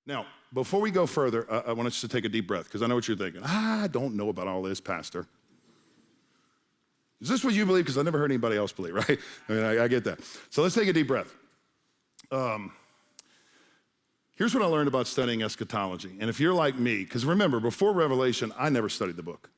Now, before we go further, I want us to take a deep breath because I know what you're thinking. I don't know about all this, Pastor. Is this what you believe? Because I never heard anybody else believe, right? I mean, I get that. So let's take a deep breath. Here's what I learned about studying eschatology. And if you're like me, because remember, before Revelation, I never studied the book.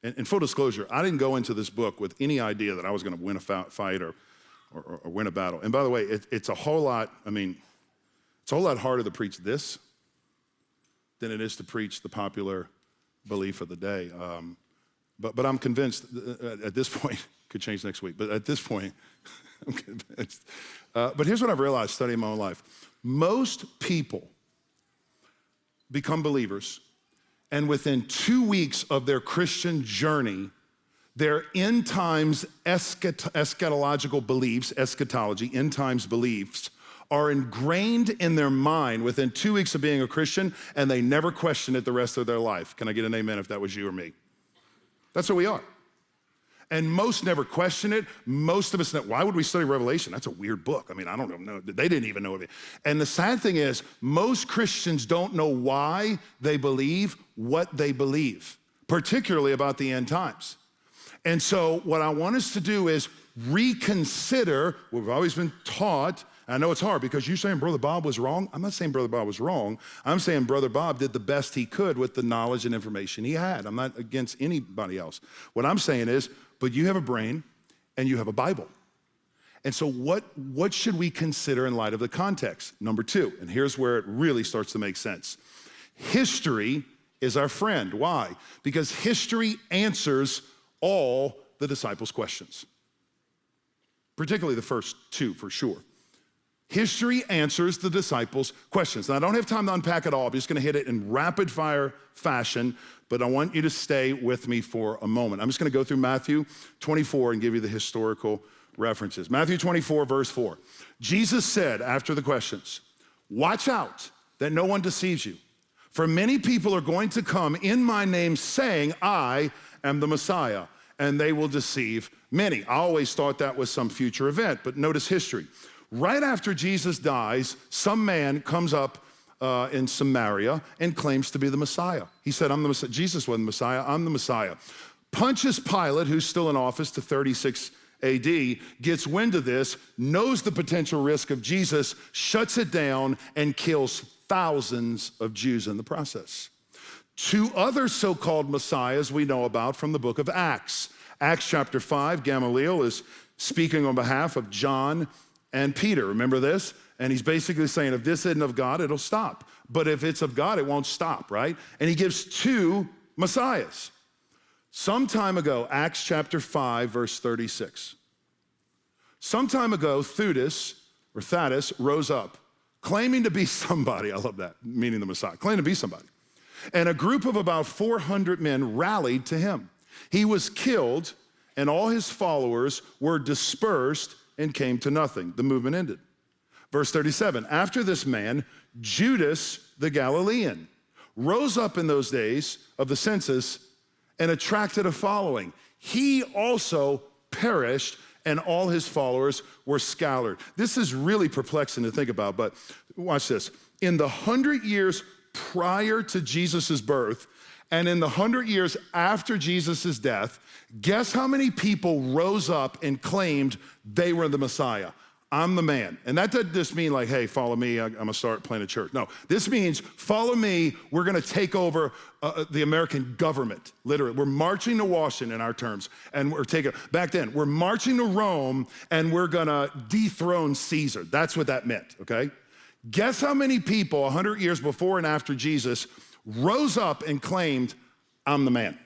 And full disclosure, I didn't go into this book with any idea that I was going to win a fight or win a battle. And by the way, it's a whole lot, it's a whole lot harder to preach this than it is to preach the popular belief of the day. But I'm convinced at this point, could change next week, but at this point, I'm convinced. But here's what I've realized studying my own life. Most people become believers, and within 2 weeks of their Christian journey, their end times eschatological beliefs, eschatology, end times beliefs, are ingrained in their mind within 2 weeks of being a Christian, and they never question it the rest of their life. Can I get an amen if that was you or me? That's what we are. And most never question it. Most of us, why would we study Revelation? That's a weird book. I don't know. They didn't even know it. And the sad thing is, most Christians don't know why they believe what they believe, particularly about the end times. And so what I want us to do is reconsider what we've always been taught. I know it's hard because you're saying Brother Bob was wrong. I'm not saying Brother Bob was wrong. I'm saying Brother Bob did the best he could with the knowledge and information he had. I'm not against anybody else. What I'm saying is, but you have a brain and you have a Bible. And so what should we consider in light of the context? Number two, and here's where it really starts to make sense. History is our friend. Why? Because history answers all the disciples' questions, particularly the first two for sure. History answers the disciples' questions. Now, I don't have time to unpack it all. I'm just going to hit it in rapid fire fashion, but I want you to stay with me for a moment. I'm just going to go through Matthew 24 and give you the historical references. Matthew 24, verse 4. Jesus said after the questions, "Watch out that no one deceives you. For many people are going to come in my name saying, 'I am the Messiah,' and they will deceive many." I always thought that was some future event, but notice history. Right after Jesus dies, some man comes up in Samaria and claims to be the Messiah. He said, "I'm the Messiah." Jesus wasn't the Messiah, I'm the Messiah. Pontius Pilate, who's still in office to 36 AD, gets wind of this, knows the potential risk of Jesus, shuts it down, and kills thousands of Jews in the process. Two other so-called messiahs we know about from the book of Acts. Acts chapter 5, Gamaliel is speaking on behalf of John and Peter. Remember this? And he's basically saying, if this isn't of God, it'll stop. But if it's of God, it won't stop, right? And he gives two messiahs. Some time ago, Acts chapter 5, verse 36. Some time ago, Theudas rose up, claiming to be somebody. I love that, meaning the Messiah, claiming to be somebody. And a group of about 400 men rallied to him. He was killed, and all his followers were dispersed and came to nothing. The movement ended. Verse 37, after this man, Judas the Galilean rose up in those days of the census and attracted a following. He also perished, and all his followers were scattered. This is really perplexing to think about, but watch this. In the 100 years prior to Jesus' birth, and in the 100 years after Jesus' death, guess how many people rose up and claimed they were the Messiah? I'm the man. And that doesn't just mean like, hey, follow me, I'm gonna start planting a church. No, this means follow me, we're gonna take over the American government, literally. We're marching to Washington in our terms, and back then, we're marching to Rome, and we're gonna dethrone Caesar. That's what that meant, okay? Guess how many people 100 years before and after Jesus rose up and claimed, I'm the man.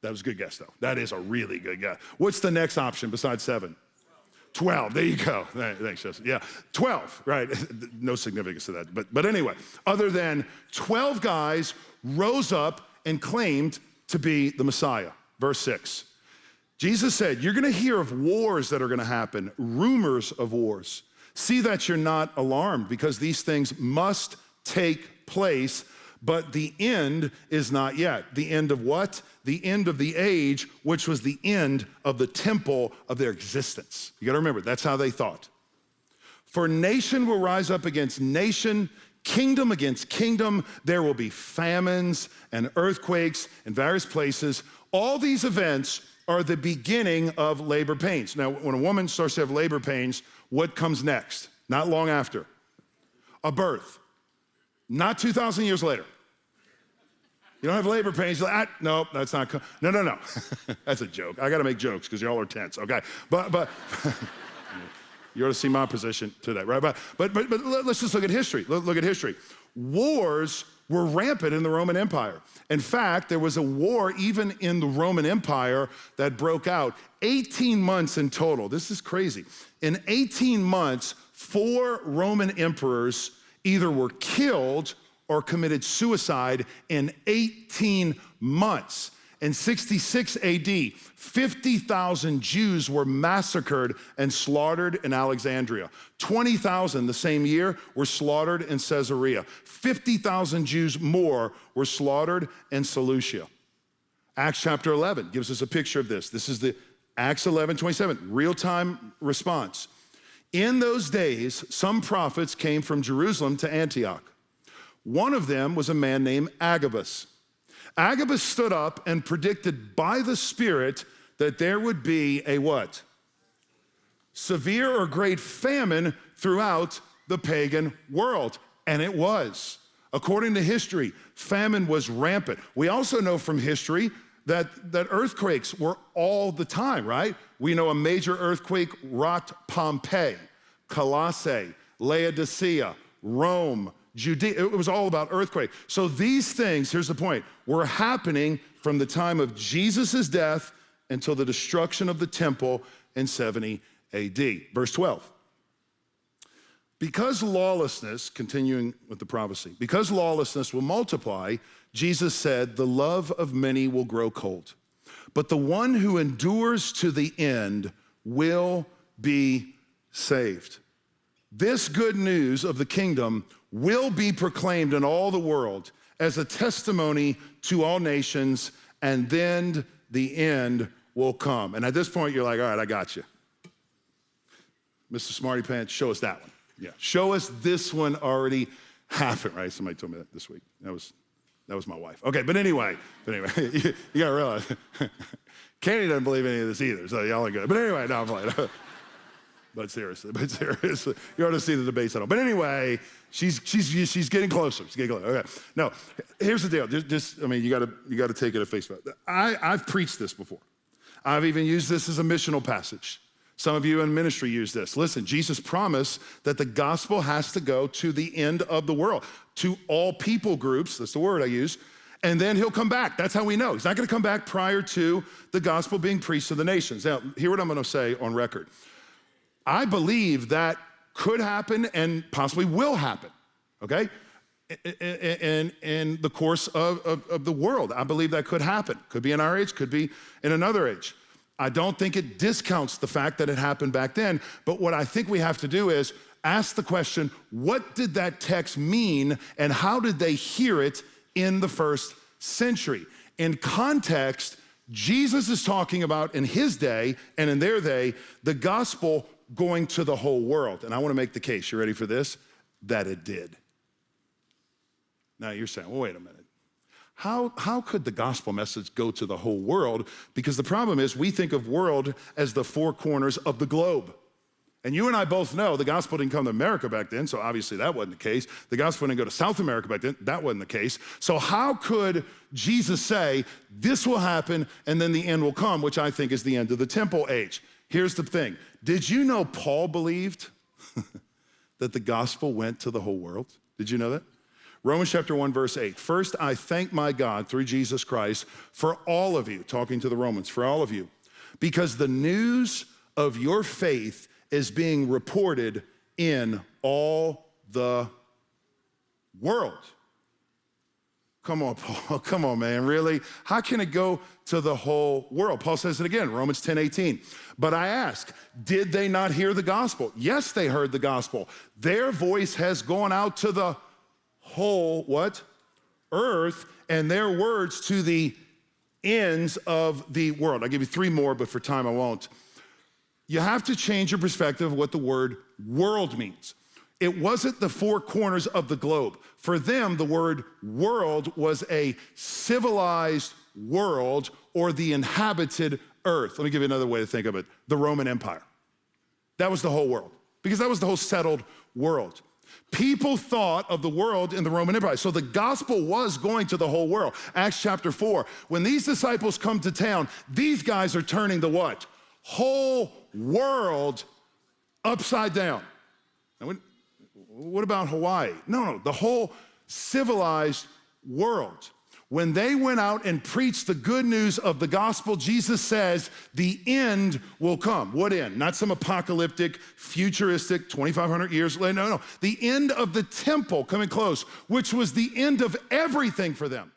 That was a good guess, though. That is a really good guess. What's the next option besides 7? 12, there you go. Thanks, Justin. Yeah, 12, right? No significance to that. But anyway, other than 12 guys rose up and claimed to be the Messiah. Verse 6. Jesus said, you're gonna hear of wars that are gonna happen, rumors of wars. See that you're not alarmed, because these things must take place, but the end is not yet. The end of what? The end of the age, which was the end of the temple of their existence. You gotta remember, that's how they thought. For nation will rise up against nation, kingdom against kingdom. There will be famines and earthquakes in various places. All these events are the beginning of labor pains. Now, when a woman starts to have labor pains, what comes next? Not long after. A birth. Not 2,000 years later. You don't have labor pains. You're like, nope, that's not, no. That's a joke. I got to make jokes because y'all are tense, okay? But you ought to see my position today, right? But let's just look at history. Look at history. Wars were rampant in the Roman Empire. In fact, there was a war even in the Roman Empire that broke out 18 months in total. This is crazy. In 18 months, 4 Roman emperors either were killed or committed suicide in 18 months. In 66 AD, 50,000 Jews were massacred and slaughtered in Alexandria. 20,000 the same year were slaughtered in Caesarea. 50,000 Jews more were slaughtered in Seleucia. Acts chapter 11 gives us a picture of this. This is the Acts 11:27, real-time response. In those days, some prophets came from Jerusalem to Antioch. One of them was a man named Agabus. Agabus stood up and predicted by the Spirit that there would be a what? Severe or great famine throughout the pagan world. And it was. According to history, famine was rampant. We also know from history that earthquakes were all the time, right? We know a major earthquake rocked Pompeii, Colossae, Laodicea, Rome, Judea. It was all about earthquake. So these things, here's the point, were happening from the time of Jesus' death until the destruction of the temple in 70 AD. Verse 12. Because lawlessness, continuing with the prophecy, because lawlessness will multiply, Jesus said, the love of many will grow cold. But the one who endures to the end will be saved. This good news of the kingdom will be proclaimed in all the world as a testimony to all nations, and then the end will come. And at this point, you're like, all right, I got you. Mr. Smarty Pants, show us that one. Yeah, show us this one already happened, right? Somebody told me that this week. That was my wife. Okay, but anyway, you gotta realize, Candy doesn't believe any of this either, so y'all are good. But anyway, no, I'm playing. But seriously, you ought to see the debate settle. But anyway, she's getting closer. She's getting closer. Okay. No, here's the deal. You got to take it at face value. I've preached this before. I've even used this as a missional passage. Some of you in ministry use this. Listen, Jesus promised that the gospel has to go to the end of the world, to all people groups. That's the word I use. And then he'll come back. That's how we know. He's not going to come back prior to the gospel being preached to the nations. Now, hear what I'm going to say on record. I believe that could happen and possibly will happen, okay? In the course of the world. I believe that could happen. Could be in our age, could be in another age. I don't think it discounts the fact that it happened back then, but what I think we have to do is ask the question, what did that text mean and how did they hear it in the first century? In context, Jesus is talking about in his day and in their day, the gospel going to the whole world. And I want to make the case, you ready for this? That it did. Now you're saying, well, wait a minute. How could the gospel message go to the whole world? Because the problem is we think of world as the four corners of the globe. And you and I both know the gospel didn't come to America back then, so obviously that wasn't the case. The gospel didn't go to South America back then, that wasn't the case. So how could Jesus say, this will happen and then the end will come, which I think is the end of the temple age? Here's the thing. Did you know Paul believed that the gospel went to the whole world? Did you know that? Romans chapter 1, verse 8. First, I thank my God through Jesus Christ for all of you, talking to the Romans, for all of you, because the news of your faith is being reported in all the world. Come on, Paul. Come on, man. Really? How can it go to the whole world? Paul says it again, Romans 10:18. But I ask, did they not hear the gospel? Yes, they heard the gospel. Their voice has gone out to the whole, what? Earth, and their words to the ends of the world. I'll give you 3 more, but for time I won't. You have to change your perspective of what the word world means. It wasn't the four corners of the globe. For them, the word world was a civilized world or the inhabited earth. Let me give you another way to think of it. The Roman Empire. That was the whole world, because that was the whole settled world. People thought of the world in the Roman Empire. So the gospel was going to the whole world. Acts chapter 4, when these disciples come to town, these guys are turning the what? Whole world upside down. Now, what about Hawaii? No, the whole civilized world. When they went out and preached the good news of the gospel, Jesus says the end will come. What end? Not some apocalyptic, futuristic, 2,500 years later. No. The end of the temple coming close, which was the end of everything for them.